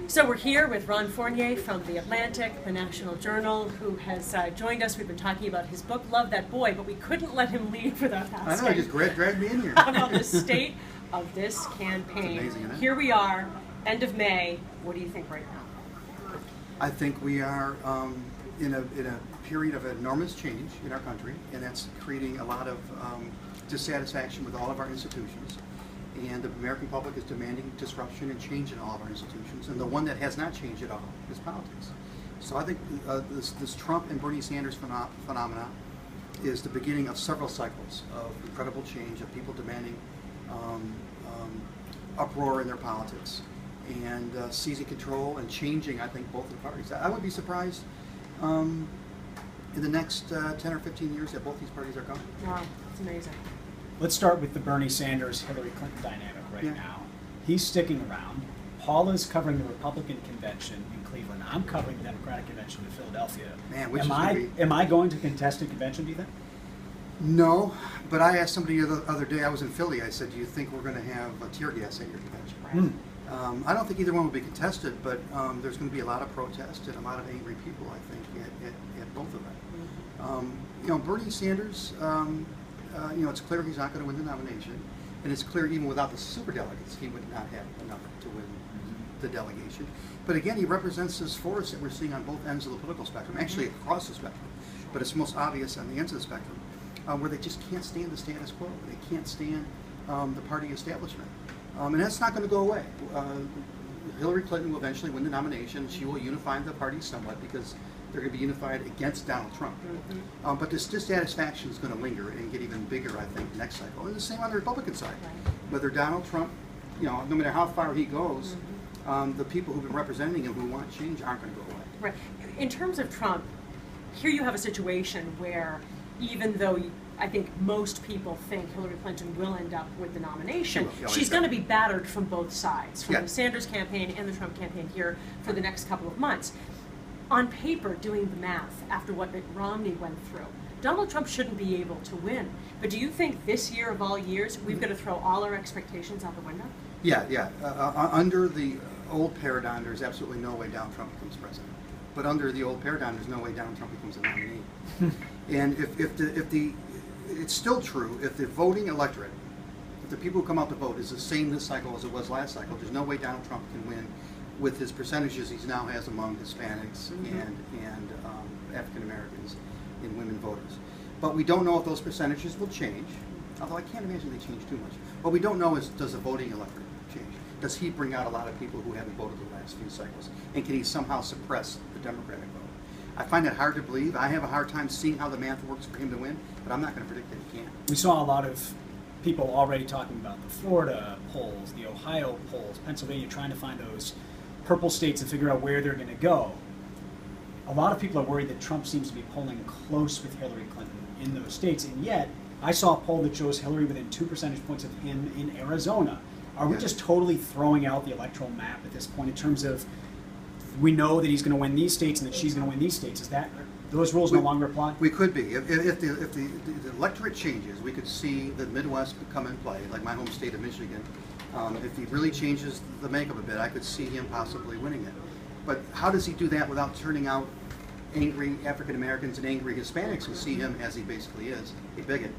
So we're here with Ron Fournier from The Atlantic, the National Journal, who has joined us. We've been talking about his book, Love That Boy, but we couldn't let him leave without asking. I know, he just dragged me in here. About the state of this campaign. It's amazing, isn't it? Here we are, end of May. What do you think right now? I think we are in a period of enormous change in our country, and that's creating a lot of dissatisfaction with all of our institutions. And the American public is demanding disruption and change in all of our institutions. And the one that has not changed at all is politics. So I think this Trump and Bernie Sanders phenomena is the beginning of several cycles of incredible change, of people demanding uproar in their politics and seizing control and changing, I think, both of the parties. I would be surprised in the next 10 or 15 years that both these parties are gone. Wow, it's amazing. Let's start with the Bernie Sanders-Hillary Clinton dynamic right now. He's sticking around. Paula's covering the Republican convention in Cleveland. I'm covering the Democratic convention in Philadelphia. Man, which am I going to contest a convention, do you think? No, but I asked somebody the other day, I was in Philly, I said, do you think we're going to have a tear gas at your convention? I don't think either one will be contested, but there's going to be a lot of protest and a lot of angry people, I think, at both of them. You know, Bernie Sanders, you know, it's clear he's not going to win the nomination, and it's clear even without the superdelegates, he would not have enough to win the delegation. But again, he represents this force that we're seeing on both ends of the political spectrum, actually across the spectrum, but it's most obvious on the ends of the spectrum, where they just can't stand the status quo. They can't stand the party establishment. And that's not going to go away. Hillary Clinton will eventually win the nomination. She will unify the party somewhat because they're going to be unified against Donald Trump. But this dissatisfaction is going to linger and get even bigger, I think, next cycle. And the same on the Republican side. Whether Donald Trump, you know, no matter how far he goes, the people who've been representing him who want change aren't going to go away. Right. In terms of Trump, here you have a situation where even though I think most people think Hillary Clinton will end up with the nomination, she's going to be battered from both sides, from the Sanders campaign and the Trump campaign here for the next couple of months. On paper, doing the math after what Mitt Romney went through, Donald Trump shouldn't be able to win. But do you think this year of all years, we've got to throw all our expectations out the window? Yeah. Under the old paradigm, there's absolutely no way Donald Trump becomes president. But under the old paradigm, there's no way Donald Trump becomes a nominee. And it's still true, if the voting electorate, if the people who come out to vote is the same this cycle as it was last cycle, there's no way Donald Trump can win with his percentages he now has among Hispanics and African Americans and women voters. But we don't know if those percentages will change, although I can't imagine they change too much. What we don't know is, does the voting electorate change? Does he bring out a lot of people who haven't voted the last few cycles? And can he somehow suppress the Democratic vote? I find that hard to believe. I have a hard time seeing how the math works for him to win, but I'm not going to predict that he can. We saw a lot of people already talking about the Florida polls, the Ohio polls, Pennsylvania, trying to find those purple states and figure out where they're going to go. A lot of people are worried that Trump seems to be polling close with Hillary Clinton in those states, and yet I saw a poll that shows Hillary within 2 percentage points of him in Arizona. Are we just totally throwing out the electoral map at this point in terms of we know that he's going to win these states and that she's going to win these states? Is that those rules no longer apply? We could be. If the electorate changes, we could see the Midwest come in play, like my home state of Michigan. If he really changes the makeup a bit, I could see him possibly winning it. But how does he do that without turning out angry African Americans and angry Hispanics who see him as he basically is, a bigot?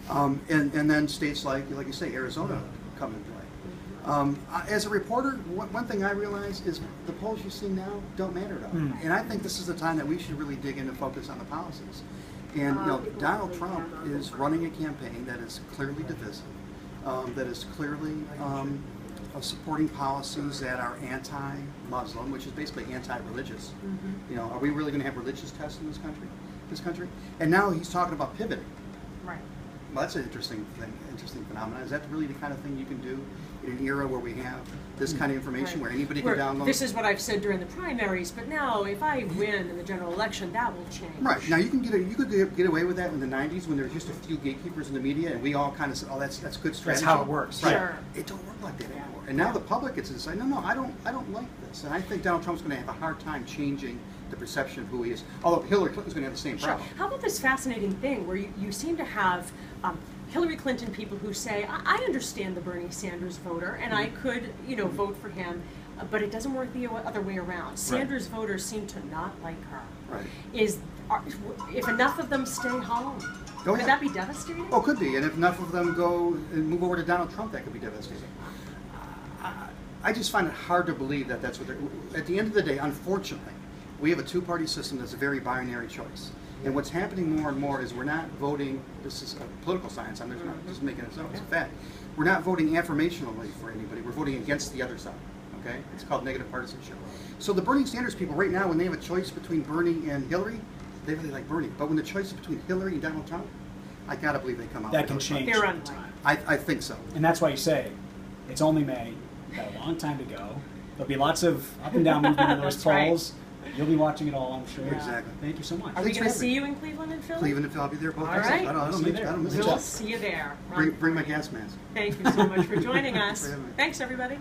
And then states like you say, Arizona come in play. As a reporter, one thing I realize is the polls you see now don't matter at all. And I think this is the time that we should really dig in and focus on the policies. And you know, Donald Trump is running a campaign that is clearly divisive, that is clearly supporting policies that are anti-Muslim, which is basically anti-religious. You know, are we really going to have religious tests in this country? And now he's talking about pivoting. Right. Well, that's an interesting thing, interesting phenomenon. Is that really the kind of thing you can do in an era where we have this kind of information, where anybody can download? This is what I've said during the primaries, but now if I win in the general election, that will change. Right. Now you could get away with that in the 90s when there was just a few gatekeepers in the media, and we all kind of said, "Oh, that's good strategy." That's how it works. Right. Sure. It don't work like that anymore. And now the public gets to decide, no, I don't like this, and I think Donald Trump's going to have a hard time changing the perception of who he is. Although Hillary Clinton's going to have the same problem. How about this fascinating thing where you seem to have Hillary Clinton people who say, I understand the Bernie Sanders voter, and I could, vote for him. but it doesn't work the other way around. Sanders voters seem to not like her. Right. If enough of them stay home, could that be devastating? Oh, could be. And if enough of them go and move over to Donald Trump, that could be devastating. I just find it hard to believe that that's what they're... At the end of the day, unfortunately, we have a two-party system that's a very binary choice. And what's happening more and more is we're not voting, this is political science, I'm just not just making it up, it's a fact. We're not voting affirmationally for anybody, we're voting against the other side, okay? It's called negative partisanship. So the Bernie Sanders people right now, when they have a choice between Bernie and Hillary, they really like Bernie. But when the choice is between Hillary and Donald Trump, I gotta believe they come out. That can change They're over time. I think so. And that's why you say, it's only May, we've got a long time to go. There'll be lots of up and down movement in those polls. You'll be watching it all, I'm sure. Exactly. Thank you so much. Are we going to see you in Cleveland and Philly? Cleveland and Philly, I'll be there both All days. right. I don't miss We'll it. see you there. Bring my gas mask. Thank you so much for joining us. For having me. Thanks, everybody.